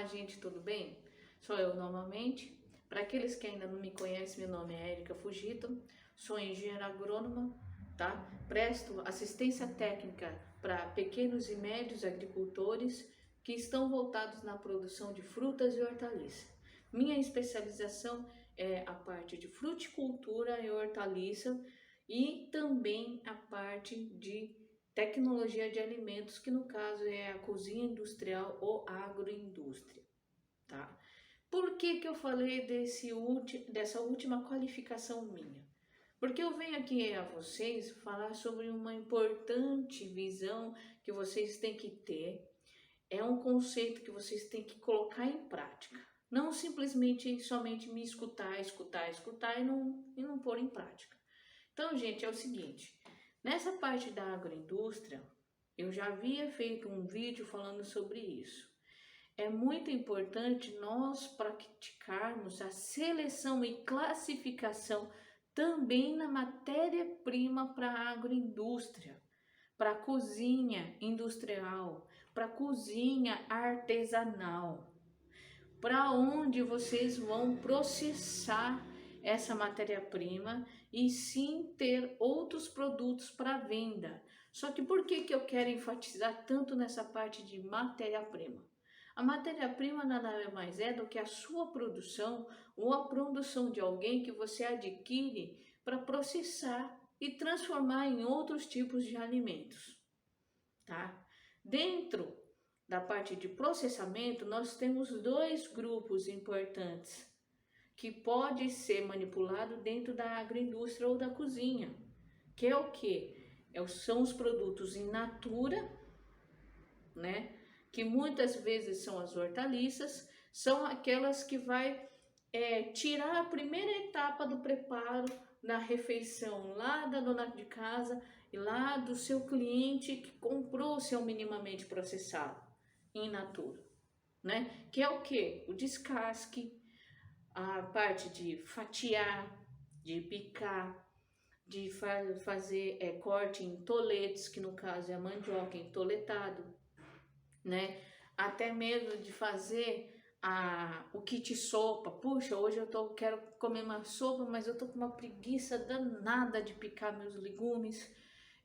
Olá, gente, tudo bem? Sou eu novamente. Para aqueles que ainda não me conhecem, meu nome é Érica Fugito, sou engenheira agrônoma, tá? Presto assistência técnica para pequenos e médios agricultores que estão voltados na produção de frutas e hortaliças. Minha especialização é a parte de fruticultura e hortaliça e também a parte de tecnologia de alimentos, que no caso é a cozinha industrial ou agroindústria, tá? Por que que eu falei dessa última qualificação minha? Porque eu venho aqui a vocês falar sobre uma importante visão que vocês têm que ter. É um conceito que vocês têm que colocar em prática. Não simplesmente somente me escutar e não pôr em prática. Então, gente, é o seguinte, nessa parte da agroindústria, eu já havia feito um vídeo falando sobre isso. É muito importante nós praticarmos a seleção e classificação também na matéria-prima para a agroindústria, para a cozinha industrial, para a cozinha artesanal, para onde vocês vão processar essa matéria-prima e sim ter outros produtos para venda. Só que por que que eu quero enfatizar tanto nessa parte de matéria-prima? A matéria-prima nada mais é do que a sua produção ou a produção de alguém que você adquire para processar e transformar em outros tipos de alimentos, tá? Dentro da parte de processamento, nós temos dois grupos importantes que pode ser manipulado dentro da agroindústria ou da cozinha, que é o que? São os produtos in natura, né? Que muitas vezes são as hortaliças, são aquelas que vai tirar a primeira etapa do preparo da refeição lá da dona de casa e lá do seu cliente que comprou o seu minimamente processado in natura, né? Que é o que? O descasque, a parte de fatiar, de picar, de fazer corte em toletes, que no caso é a mandioca em toletado, né? Até mesmo de fazer o kit sopa. Puxa, hoje quero comer uma sopa, mas eu tô com uma preguiça danada de picar meus legumes.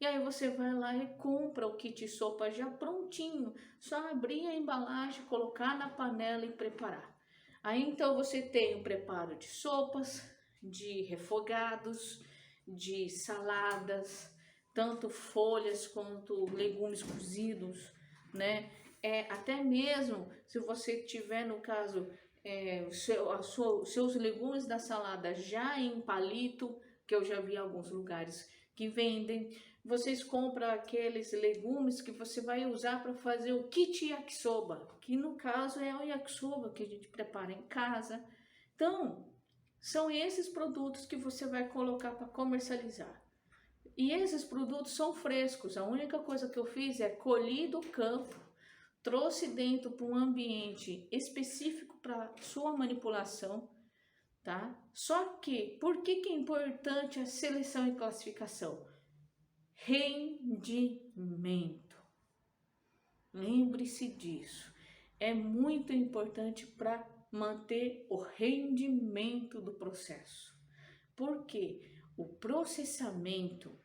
E aí você vai lá e compra o kit sopa já prontinho, só abrir a embalagem, colocar na panela e preparar. Aí então você tem o preparo de sopas, de refogados, de saladas, tanto folhas quanto legumes cozidos, né? Até mesmo se você tiver, no caso, os seus legumes da salada já em palito, que eu já vi alguns lugares que vendem, vocês compram aqueles legumes que você vai usar para fazer o kit yakisoba, que no caso é o yakisoba que a gente prepara em casa. Então, são esses produtos que você vai colocar para comercializar. E esses produtos são frescos. A única coisa que eu fiz é colhi do campo, trouxe dentro para um ambiente específico para sua manipulação, tá? Só que, por que que é importante a seleção e classificação? Rendimento. Lembre-se disso. É muito importante para manter o rendimento do processo. Porque o processamento,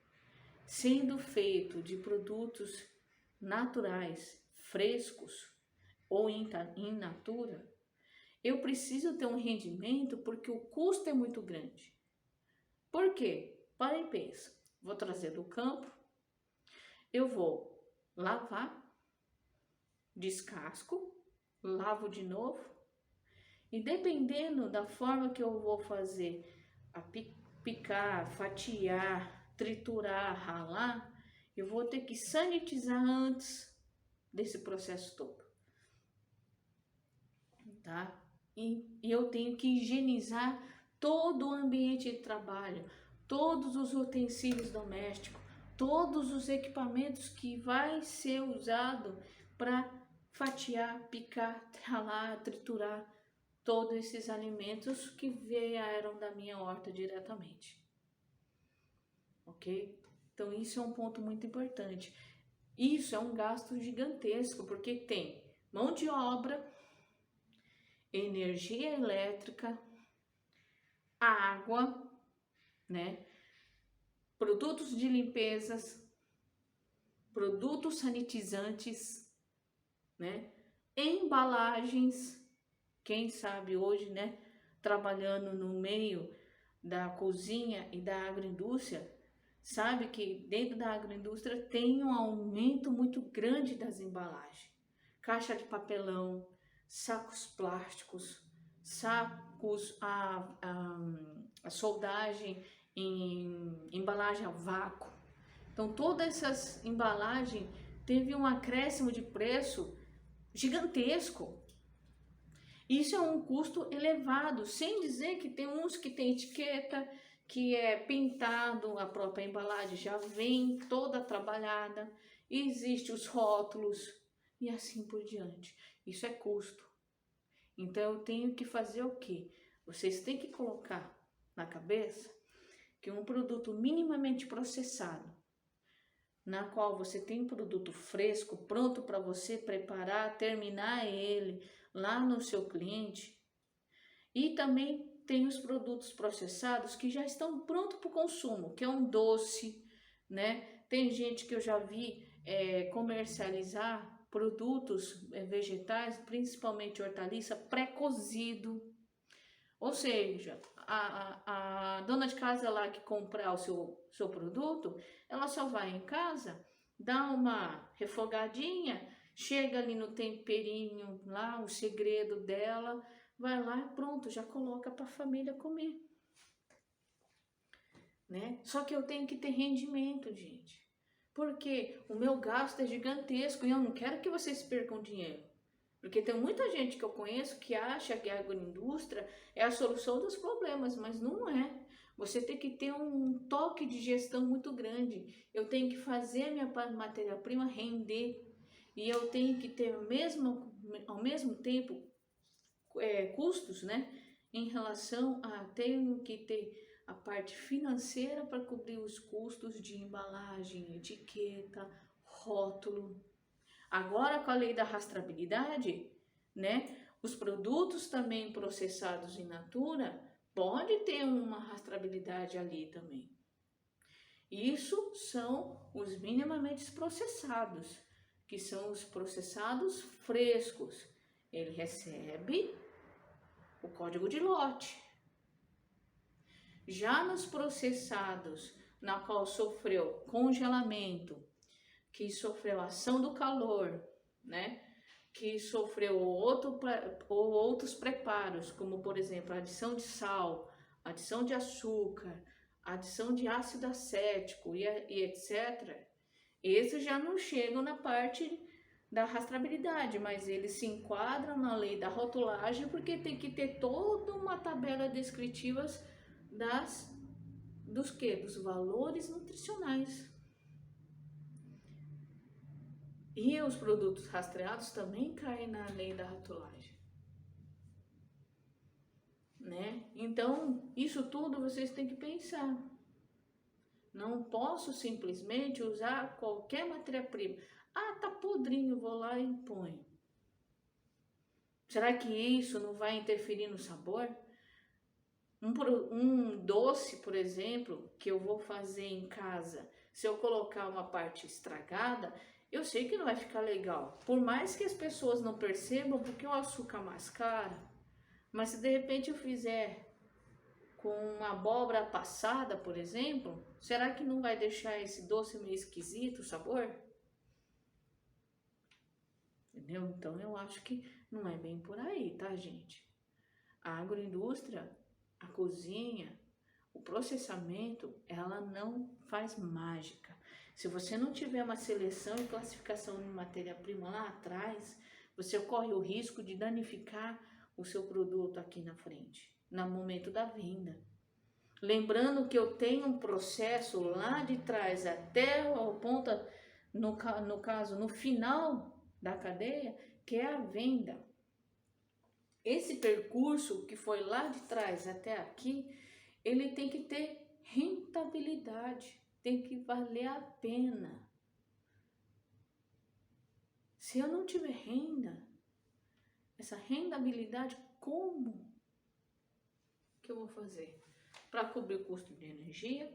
sendo feito de produtos naturais, frescos ou in natura, eu preciso ter um rendimento porque o custo é muito grande. Por quê? Para e pensa. Vou trazer do campo, eu vou lavar, descasco, lavo de novo e dependendo da forma que eu vou fazer a picar, fatiar, triturar, ralar, eu vou ter que sanitizar antes desse processo todo, tá? E eu tenho que higienizar todo o ambiente de trabalho, todos os utensílios domésticos, todos os equipamentos que vai ser usado para fatiar, picar, ralar, triturar todos esses alimentos que vieram da minha horta diretamente, ok? Então isso é um ponto muito importante. Isso é um gasto gigantesco, porque tem mão de obra, energia elétrica, água, né? Produtos de limpezas, produtos sanitizantes, né? Embalagens, quem sabe hoje, né? Trabalhando no meio da cozinha e da agroindústria, sabe que dentro da agroindústria tem um aumento muito grande das embalagens. Caixa de papelão, sacos plásticos, sacos a soldagem em embalagem a vácuo. Então todas essas embalagens teve um acréscimo de preço gigantesco. Isso é um custo elevado, sem dizer que tem uns que tem etiqueta, que é pintado, a própria embalagem já vem toda trabalhada, existem os rótulos e assim por diante. Isso é custo. Então eu tenho que fazer o quê? Vocês têm que colocar na cabeça que um produto minimamente processado, na qual você tem um produto fresco, pronto para você preparar, terminar ele lá no seu cliente, e também tem os produtos processados que já estão prontos para o consumo, que é um doce, né? Tem gente que eu já vi comercializar produtos vegetais, principalmente hortaliça, pré-cozido. Ou seja, a dona de casa lá que comprar o seu produto, ela só vai em casa, dá uma refogadinha, chega ali no temperinho lá, o segredo dela, vai lá e pronto, já coloca para a família comer. Né? Só que eu tenho que ter rendimento, gente. Porque o meu gasto é gigantesco e eu não quero que vocês percam dinheiro. Porque tem muita gente que eu conheço que acha que a agroindústria é a solução dos problemas, mas não é. Você tem que ter um toque de gestão muito grande. Eu tenho que fazer a minha matéria-prima render. E eu tenho que ter ao mesmo tempo custos, né? Em relação a tenho que ter a parte financeira para cobrir os custos de embalagem, etiqueta, rótulo. Agora, com a lei da rastreabilidade, né, os produtos também processados in natura pode ter uma rastreabilidade ali também. Isso são os minimamente processados, que são os processados frescos. Ele recebe o código de lote. Já nos processados, na qual sofreu congelamento, que sofreu ação do calor, né? Que sofreu outros preparos, como por exemplo, adição de sal, adição de açúcar, adição de ácido acético e etc. Esses já não chegam na parte da rastreabilidade, mas eles se enquadram na lei da rotulagem porque tem que ter toda uma tabela descritiva dos valores nutricionais. E os produtos rastreados também caem na lei da rotulagem, né? Então, isso tudo vocês têm que pensar. Não posso simplesmente usar qualquer matéria-prima. Ah, tá podrinho, vou lá e ponho. Será que isso não vai interferir no sabor? Um doce, por exemplo, que eu vou fazer em casa, se eu colocar uma parte estragada, eu sei que não vai ficar legal. Por mais que as pessoas não percebam, porque o açúcar mascara, mas se de repente eu fizer com uma abóbora passada, por exemplo, será que não vai deixar esse doce meio esquisito o sabor? Entendeu? Então eu acho que não é bem por aí, tá, gente? A agroindústria, a cozinha, o processamento, ela não faz mágica. Se você não tiver uma seleção e classificação de matéria-prima lá atrás, você corre o risco de danificar o seu produto aqui na frente, no momento da venda. Lembrando que eu tenho um processo lá de trás até o ponto, no caso, no final da cadeia, que é a venda. Esse percurso que foi lá de trás até aqui, ele tem que ter rentabilidade, tem que valer a pena. Se eu não tiver renda, essa rendabilidade, como que eu vou fazer? Para cobrir o custo de energia,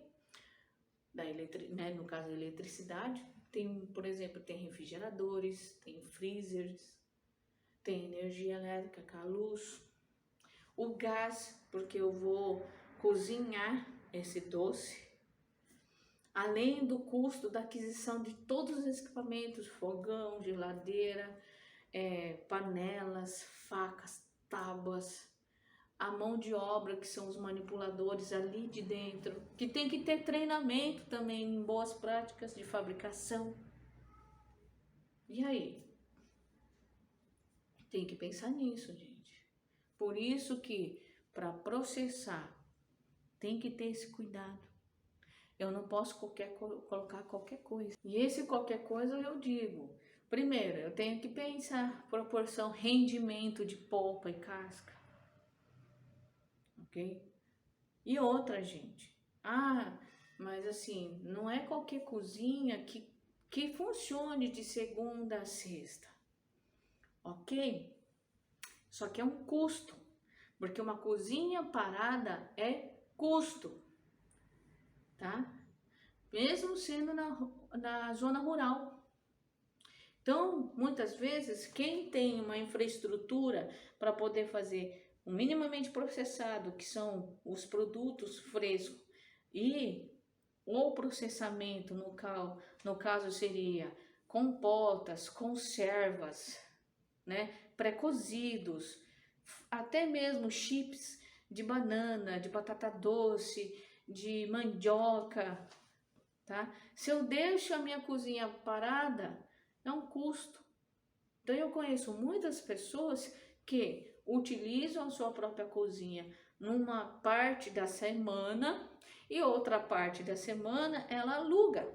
né, no caso a eletricidade, tem, por exemplo, tem refrigeradores, tem freezers, tem energia elétrica com a luz, o gás, porque eu vou cozinhar esse doce, além do custo da aquisição de todos os equipamentos, fogão, geladeira, panelas, facas, tábuas, a mão de obra, que são os manipuladores ali de dentro, que tem que ter treinamento também em boas práticas de fabricação. E aí? Tem que pensar nisso, gente. Por isso que, para processar, tem que ter esse cuidado. Eu não posso colocar qualquer coisa. E esse qualquer coisa eu digo, primeiro, eu tenho que pensar proporção rendimento de polpa e casca. Ok? E outra, gente. Mas assim, não é qualquer cozinha que funcione de segunda a sexta. Ok? Só que é um custo. Porque uma cozinha parada é custo. Tá? Mesmo sendo na zona rural. Então, muitas vezes, quem tem uma infraestrutura para poder fazer o minimamente processado, que são os produtos frescos, e o processamento, no caso seria compotas, conservas, né, pré-cozidos, até mesmo chips de banana, de batata doce, de mandioca, tá? Se eu deixo a minha cozinha parada, é um custo. Então eu conheço muitas pessoas que utilizam a sua própria cozinha numa parte da semana e outra parte da semana ela aluga.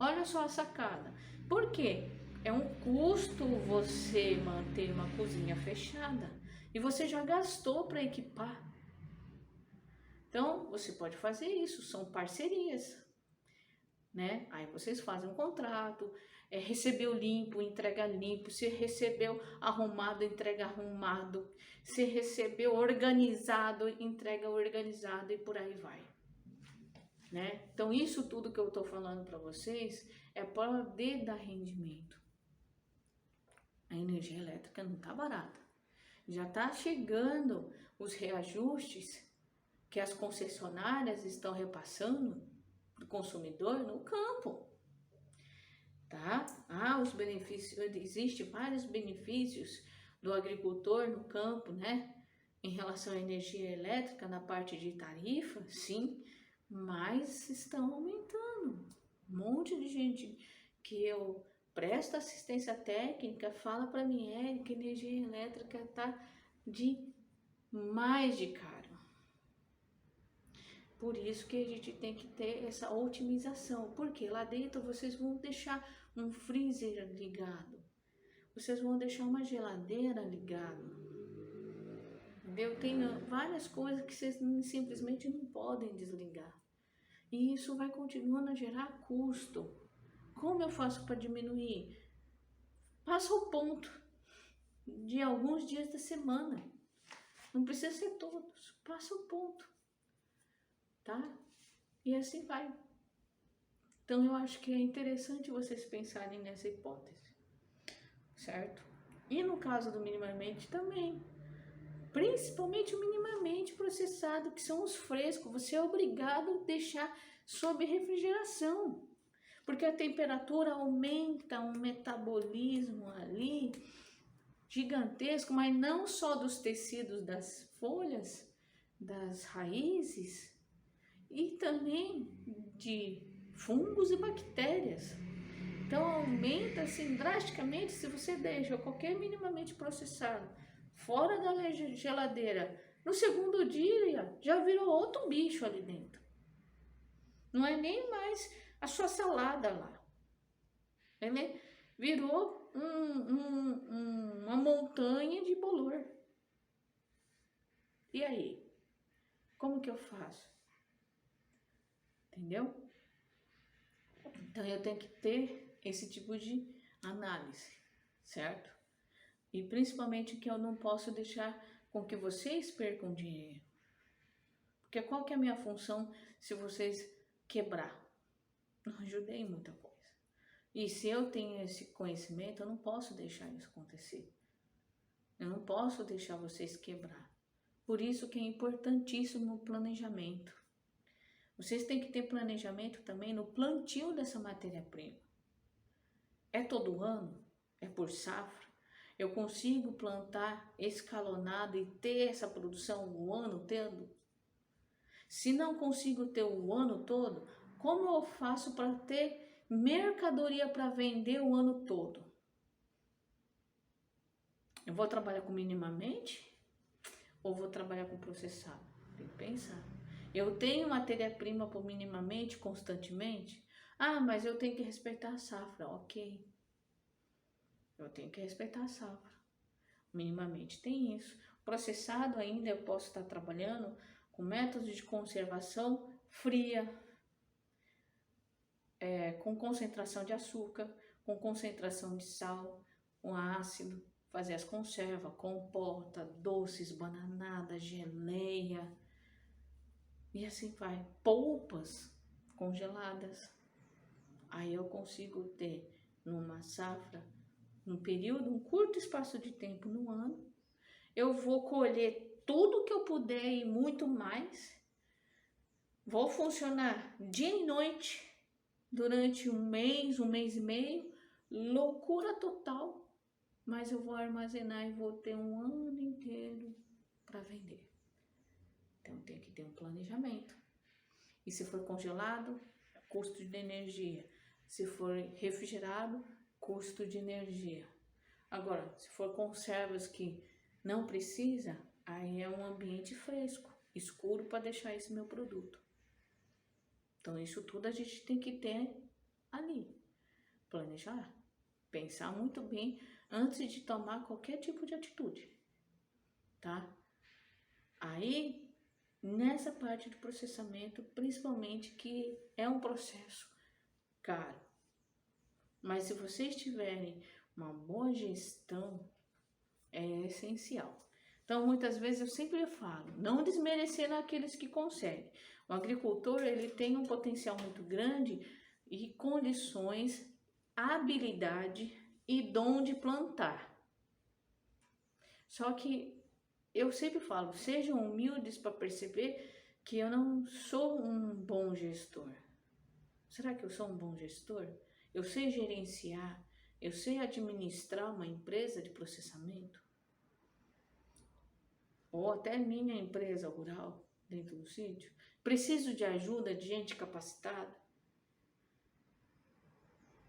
Olha só a sacada. Por quê? É um custo você manter uma cozinha fechada e você já gastou para equipar. Então, você pode fazer isso, são parcerias, né? Aí vocês fazem um contrato, recebeu limpo, entrega limpo, se recebeu arrumado, entrega arrumado, se recebeu organizado, entrega organizado e por aí vai, né? Então, isso tudo que eu tô falando para vocês é para poder dar rendimento. A energia elétrica não tá barata. Já tá chegando os reajustes que as concessionárias estão repassando para o consumidor no campo, tá? Os benefícios, existem vários benefícios do agricultor no campo, né? Em relação à energia elétrica, na parte de tarifa, sim, mas estão aumentando. Um monte de gente que eu presto assistência técnica fala para mim, que a energia elétrica tá mais de caro. Por isso que a gente tem que ter essa otimização, porque lá dentro vocês vão deixar um freezer ligado, vocês vão deixar uma geladeira ligada, entendeu? Tem várias coisas que vocês simplesmente não podem desligar. E isso vai continuando a gerar custo. Como eu faço para diminuir? Passa o ponto de alguns dias da semana. Não precisa ser todos, passa o ponto, tá? E assim vai. Então eu acho que é interessante vocês pensarem nessa hipótese, certo? E no caso do minimamente também, principalmente o minimamente processado, que são os frescos, você é obrigado a deixar sob refrigeração, porque a temperatura aumenta um metabolismo ali gigantesco, mas não só dos tecidos das folhas, das raízes, e também de fungos e bactérias. Então aumenta assim drasticamente se você deixa qualquer minimamente processado fora da geladeira. No segundo dia já virou outro bicho ali dentro. Não é nem mais a sua salada lá. Ele virou uma montanha de bolor. E aí? Como que eu faço? Entendeu? Então eu tenho que ter esse tipo de análise, certo? E principalmente que eu não posso deixar com que vocês percam dinheiro. Porque qual que é a minha função se vocês quebrar? Não ajudei em muita coisa. E se eu tenho esse conhecimento, eu não posso deixar isso acontecer. Eu não posso deixar vocês quebrar. Por isso que é importantíssimo o planejamento. Vocês têm que ter planejamento também no plantio dessa matéria-prima. É todo ano? É por safra? Eu consigo plantar escalonado e ter essa produção o ano todo? Se não consigo ter o ano todo, como eu faço para ter mercadoria para vender o ano todo? Eu vou trabalhar com minimamente ou vou trabalhar com processado? Tem que pensar. Eu tenho matéria-prima por minimamente, constantemente? Ah, mas eu tenho que respeitar a safra. Ok. Eu tenho que respeitar a safra. Minimamente tem isso. Processado ainda eu posso estar trabalhando com métodos de conservação fria, com concentração de açúcar, com concentração de sal, com ácido, fazer as conservas, compota, doces, bananada, geleia, e assim vai. Polpas congeladas. Aí eu consigo ter numa safra, um período, um curto espaço de tempo no ano, eu vou colher tudo que eu puder e muito mais. Vou funcionar dia e noite durante um mês e meio, loucura total, mas eu vou armazenar e vou ter um ano inteiro para vender. Então tem que ter um planejamento. E se for congelado, custo de energia. Se for refrigerado, custo de energia. Agora, se for conservas que não precisa, aí é um ambiente fresco, escuro para deixar esse meu produto. Então isso tudo a gente tem que ter ali. Planejar, pensar muito bem antes de tomar qualquer tipo de atitude, tá? Aí, nessa parte do processamento, principalmente que é um processo caro. Mas se vocês tiverem uma boa gestão, é essencial. Então, muitas vezes eu sempre falo, não desmerecendo aqueles que conseguem. O agricultor, ele tem um potencial muito grande e condições, habilidade e dom de plantar. Só que eu sempre falo, sejam humildes para perceber que eu não sou um bom gestor. Será que eu sou um bom gestor? Eu sei gerenciar, eu sei administrar uma empresa de processamento? Ou até minha empresa rural dentro do sítio? Preciso de ajuda de gente capacitada?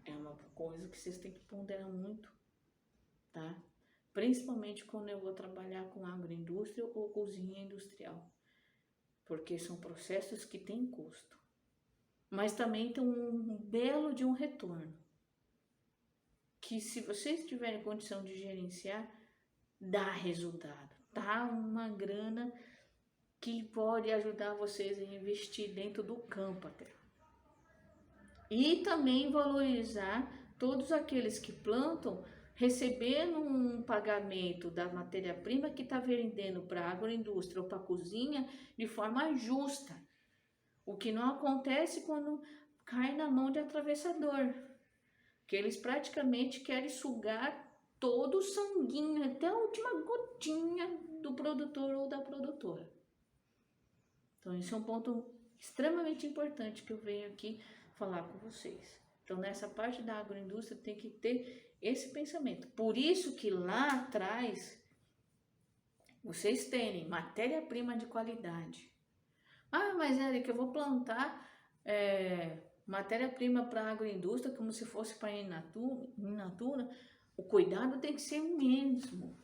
É uma coisa que vocês têm que ponderar muito, tá? Principalmente quando eu vou trabalhar com agroindústria ou cozinha industrial, porque são processos que têm custo, mas também tem um belo de um retorno, que se vocês tiverem condição de gerenciar, dá resultado, dá uma grana que pode ajudar vocês a investir dentro do campo até. E também valorizar todos aqueles que plantam, recebendo um pagamento da matéria-prima que está vendendo para a agroindústria ou para a cozinha de forma justa. O que não acontece quando cai na mão de atravessador, que eles praticamente querem sugar todo o sanguinho, até a última gotinha do produtor ou da produtora. Então, esse é um ponto extremamente importante que eu venho aqui falar com vocês. Então, nessa parte da agroindústria tem que ter esse pensamento. Por isso que lá atrás, vocês terem matéria-prima de qualidade. Ah, mas Érica, eu vou plantar matéria-prima para a agroindústria como se fosse para in natura. O cuidado tem que ser o mesmo.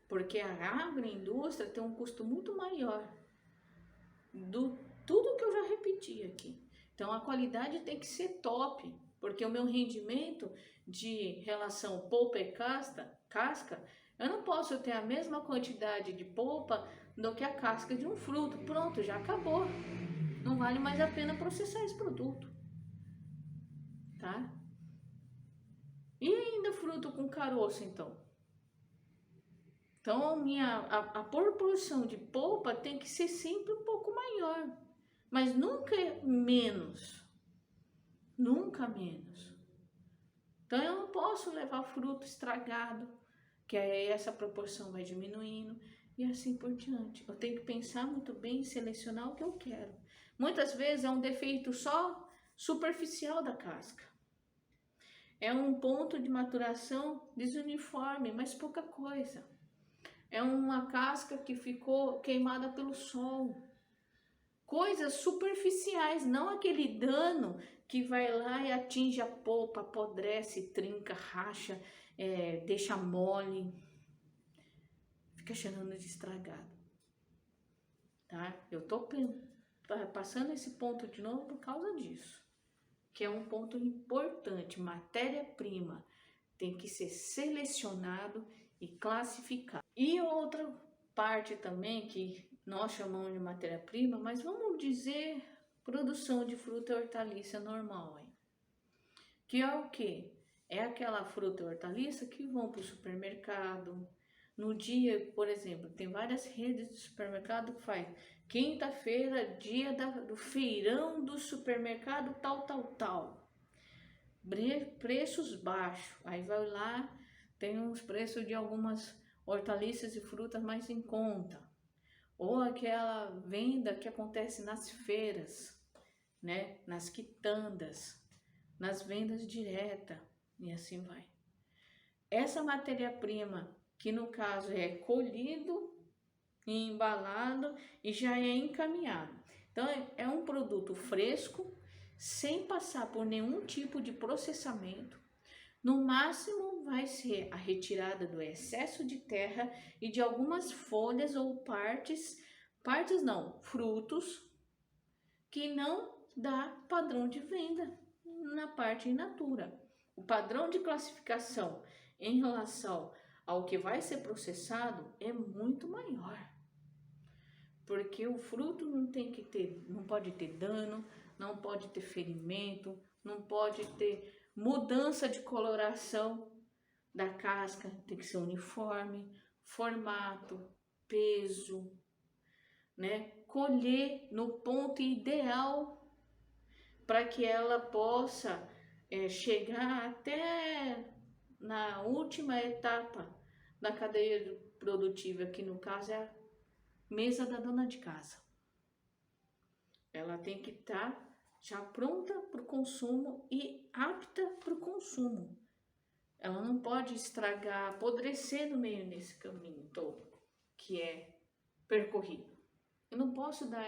Porque a agroindústria tem um custo muito maior do tudo que eu já repeti aqui. Então, a qualidade tem que ser top, porque o meu rendimento de relação polpa e casca, eu não posso ter a mesma quantidade de polpa do que a casca de um fruto. Pronto, já acabou. Não vale mais a pena processar esse produto, tá? E ainda fruto com caroço, então? Então, a proporção de polpa tem que ser sempre um pouco maior, mas nunca menos, nunca menos. Então, eu não posso levar fruto estragado, que aí essa proporção vai diminuindo e assim por diante. Eu tenho que pensar muito bem e selecionar o que eu quero. Muitas vezes é um defeito só superficial da casca. É um ponto de maturação desuniforme, mas pouca coisa. É uma casca que ficou queimada pelo sol. Coisas superficiais, não aquele dano que vai lá e atinge a polpa, apodrece, trinca, racha, deixa mole, fica cheirando de estragado, tá? Eu tô passando esse ponto de novo por causa disso, que é um ponto importante. Matéria-prima tem que ser selecionado e classificado. E outra parte também que nós chamamos de matéria-prima, mas vamos dizer produção de fruta e hortaliça normal, hein? Que é o que? É aquela fruta e hortaliça que vão para o supermercado. No dia, por exemplo, tem várias redes de supermercado que faz quinta-feira, dia do feirão do supermercado tal. Preços baixos. Aí vai lá, tem uns preços de algumas hortaliças e frutas mais em conta. Ou aquela venda que acontece nas feiras, né? Nas quitandas, nas vendas diretas e assim vai. Essa matéria-prima, que no caso é colhido, embalado e já é encaminhado. Então é um produto fresco, sem passar por nenhum tipo de processamento. No máximo vai ser a retirada do excesso de terra e de algumas folhas ou frutos que não dá padrão de venda na parte in natura. O padrão de classificação em relação ao que vai ser processado é muito maior. Porque o fruto não pode ter dano, não pode ter ferimento, não pode ter mudança de coloração da casca, tem que ser uniforme, formato, peso, né? Colher no ponto ideal para que ela possa chegar até na última etapa da cadeia produtiva, que no caso é a mesa da dona de casa. Ela tem que estar já pronta para o consumo e apta para o consumo. Ela não pode estragar, apodrecer no meio desse caminho todo que é percorrido. Eu não posso dar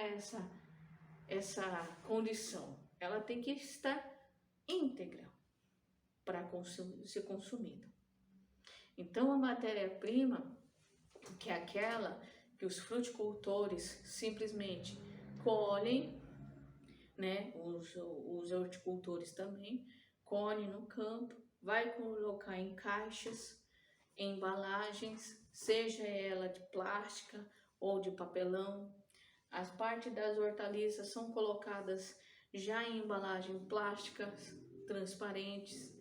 essa condição. Ela tem que estar íntegra para ser consumida. Então, a matéria-prima, que é aquela que os fruticultores simplesmente colhem, né? Os horticultores também colhem no campo, vai colocar em caixas, em embalagens, seja ela de plástica ou de papelão. As partes das hortaliças são colocadas já em embalagens plásticas transparentes,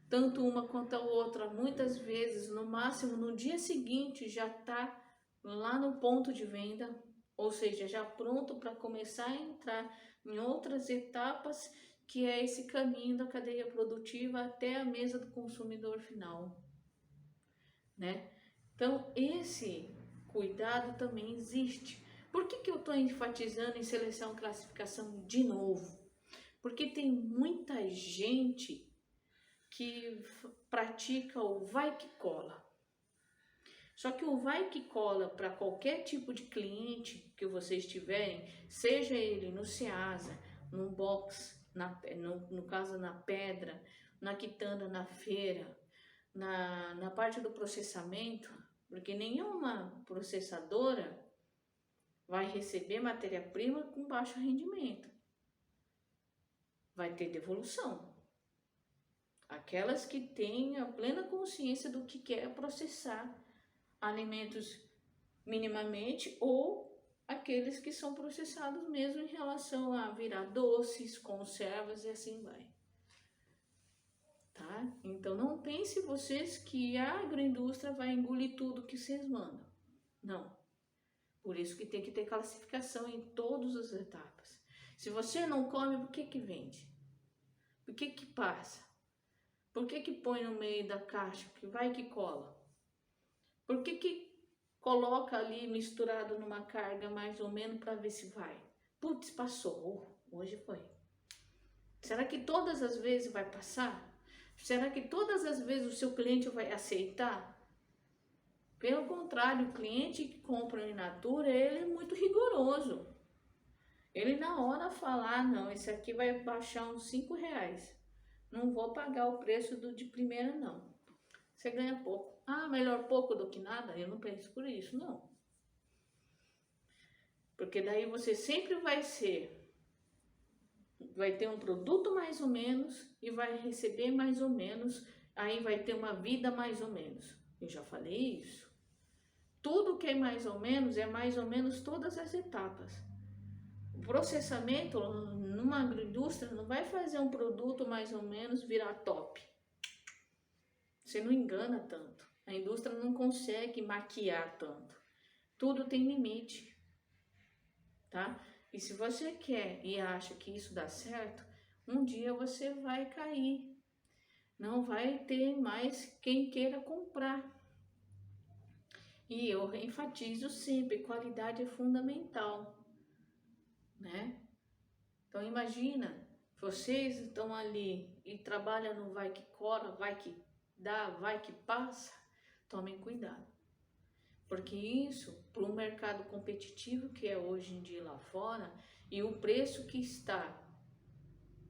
tanto uma quanto a outra. Muitas vezes, no máximo no dia seguinte, já está lá no ponto de venda, ou seja, já pronto para começar a entrar em outras etapas, que é esse caminho da cadeia produtiva até a mesa do consumidor final, né? Então, esse cuidado também existe. Por que eu estou enfatizando em seleção e classificação de novo? Porque tem muita gente que pratica o vai que cola. Só que o vai que cola para qualquer tipo de cliente que vocês tiverem, seja ele no Ceasa, no box, no caso na pedra, na quitanda, na feira, na parte do processamento, porque nenhuma processadora vai receber matéria-prima com baixo rendimento. Vai ter devolução. Aquelas que têm a plena consciência do que quer processar alimentos minimamente, ou aqueles que são processados mesmo em relação a virar doces, conservas e assim vai. tá? Então não pense vocês que a agroindústria vai engolir tudo que vocês mandam. Não. Por isso que tem que ter classificação em todas as etapas. Se você não come, por que vende? Por que passa? Por que põe no meio da caixa que vai que cola? Por que coloca ali misturado numa carga mais ou menos para ver se vai? Putz, passou. Hoje foi. Será que todas as vezes vai passar? Será que todas as vezes o seu cliente vai aceitar? Pelo contrário, o cliente que compra in natura, ele é muito rigoroso. Ele na hora fala, não, esse aqui vai baixar uns 5 reais. Não vou pagar o preço de primeira, não. Você ganha pouco. Ah, melhor pouco do que nada? Eu não penso por isso, não. Porque daí você sempre vai ter um produto mais ou menos e vai receber mais ou menos, aí vai ter uma vida mais ou menos. Eu já falei isso. Tudo que é mais ou menos todas as etapas. O processamento numa agroindústria não vai fazer um produto mais ou menos virar top. Você não engana tanto. A indústria não consegue maquiar tanto. Tudo tem limite, tá? E se você quer e acha que isso dá certo, um dia você vai cair. Não vai ter mais quem queira comprar. E eu enfatizo sempre, qualidade é fundamental, né? Então imagina, vocês estão ali e trabalham no vai que cola, vai que dá, vai que passa, tomem cuidado. Porque isso, para um mercado competitivo que é hoje em dia lá fora, e o preço que está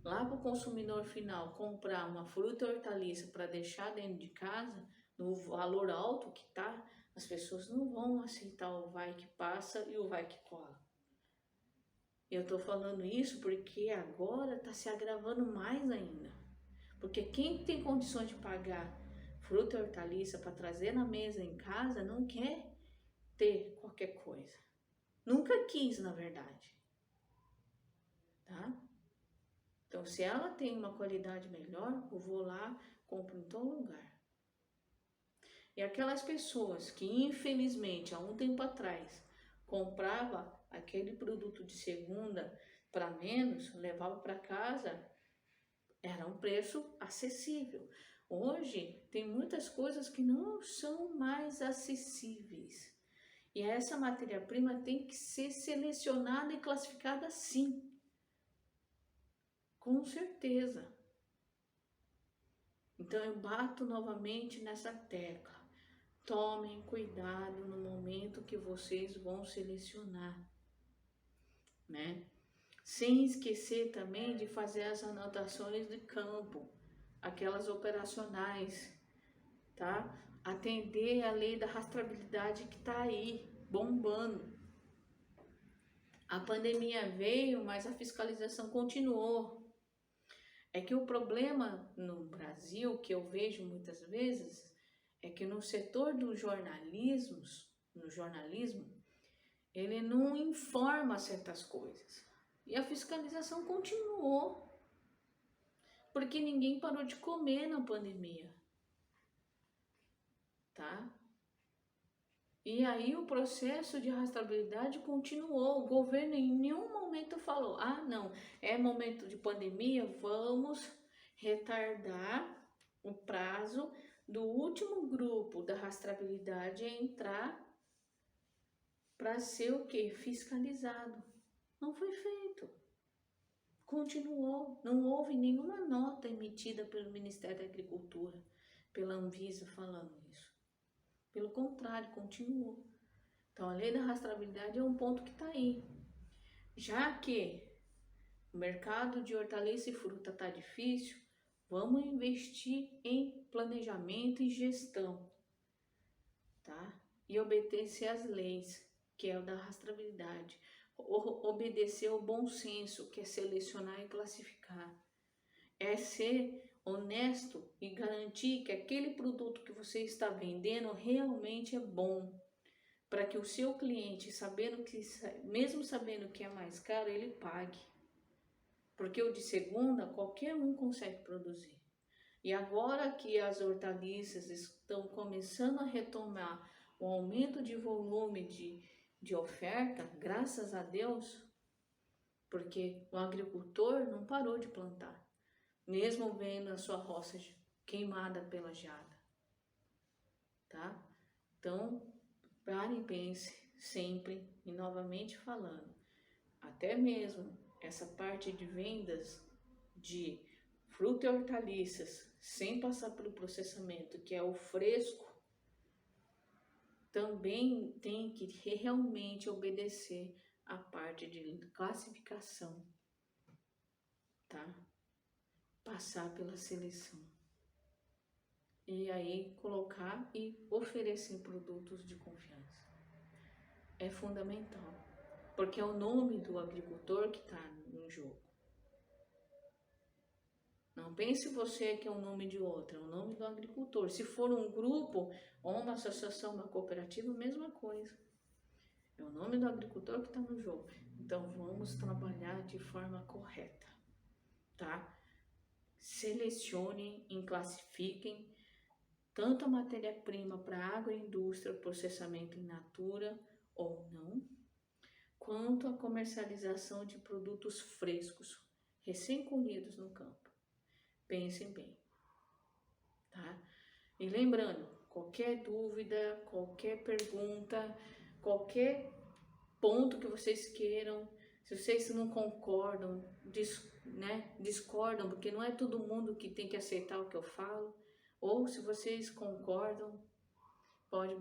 lá para o consumidor final comprar uma fruta ou hortaliça para deixar dentro de casa, no valor alto que está, as pessoas não vão aceitar o vai que passa e o vai que cola. Eu estou falando isso porque agora está se agravando mais ainda. Porque quem tem condições de pagar fruta e hortaliça para trazer na mesa em casa não quer ter qualquer coisa. Nunca quis, na verdade. Tá? Então, se ela tem uma qualidade melhor, eu vou lá, compro em todo lugar. E aquelas pessoas que, infelizmente, há um tempo atrás, comprava aquele produto de segunda para menos, levava para casa, era um preço acessível. Hoje, tem muitas coisas que não são mais acessíveis. E essa matéria-prima tem que ser selecionada e classificada sim. Com certeza. Então, eu bato novamente nessa tecla. Tomem cuidado no momento que vocês vão selecionar, né? Sem esquecer também de fazer as anotações de campo, aquelas operacionais, tá? Atender a lei da rastreabilidade que tá aí, bombando. A pandemia veio, mas a fiscalização continuou. É que o problema no Brasil, que eu vejo muitas vezes, é que no setor do jornalismo, ele não informa certas coisas. E a fiscalização continuou, porque ninguém parou de comer na pandemia, tá? E aí o processo de rastreabilidade continuou. O governo em nenhum momento falou, ah, não, é momento de pandemia, vamos retardar o prazo do último grupo da rastreabilidade a entrar para ser o quê? Fiscalizado. Não foi feito. Continuou. Não houve nenhuma nota emitida pelo Ministério da Agricultura, pela Anvisa falando isso. Pelo contrário, continuou. Então, a lei da rastreabilidade é um ponto que está aí. Já que o mercado de hortaliça e fruta está difícil, vamos investir em planejamento e gestão, tá? E obedecer às leis, que é o da rastreabilidade. Obedecer ao bom senso, que é selecionar e classificar. É ser honesto e garantir que aquele produto que você está vendendo realmente é bom. Para que o seu cliente, mesmo sabendo que é mais caro, ele pague. Porque o de segunda, qualquer um consegue produzir. E agora que as hortaliças estão começando a retomar o aumento de volume de oferta, graças a Deus, porque o agricultor não parou de plantar, mesmo vendo a sua roça queimada pela geada, tá? Então, pare e pense sempre, e novamente falando, até mesmo essa parte de vendas de fruta e hortaliças, sem passar pelo processamento, que é o fresco, também tem que realmente obedecer a parte de classificação, tá? Passar pela seleção. E aí colocar e oferecer produtos de confiança. É fundamental, porque é o nome do agricultor que está em jogo. Não pense você que é o nome de outro, é o nome do agricultor. Se for um grupo ou uma associação, uma cooperativa, mesma coisa. É o nome do agricultor que está no jogo. Então vamos trabalhar de forma correta, tá? Selecionem e classifiquem tanto a matéria-prima para agroindústria, processamento in natura ou não, quanto a comercialização de produtos frescos, recém-colhidos no campo. Pensem bem, tá? E lembrando, qualquer dúvida, qualquer pergunta, qualquer ponto que vocês queiram, se vocês não concordam, discordam, porque não é todo mundo que tem que aceitar o que eu falo, ou se vocês concordam, pode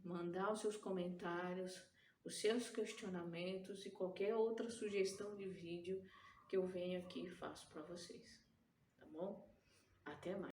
mandar os seus comentários, os seus questionamentos e qualquer outra sugestão de vídeo que eu venho aqui e faço para vocês, tá bom? Até mais!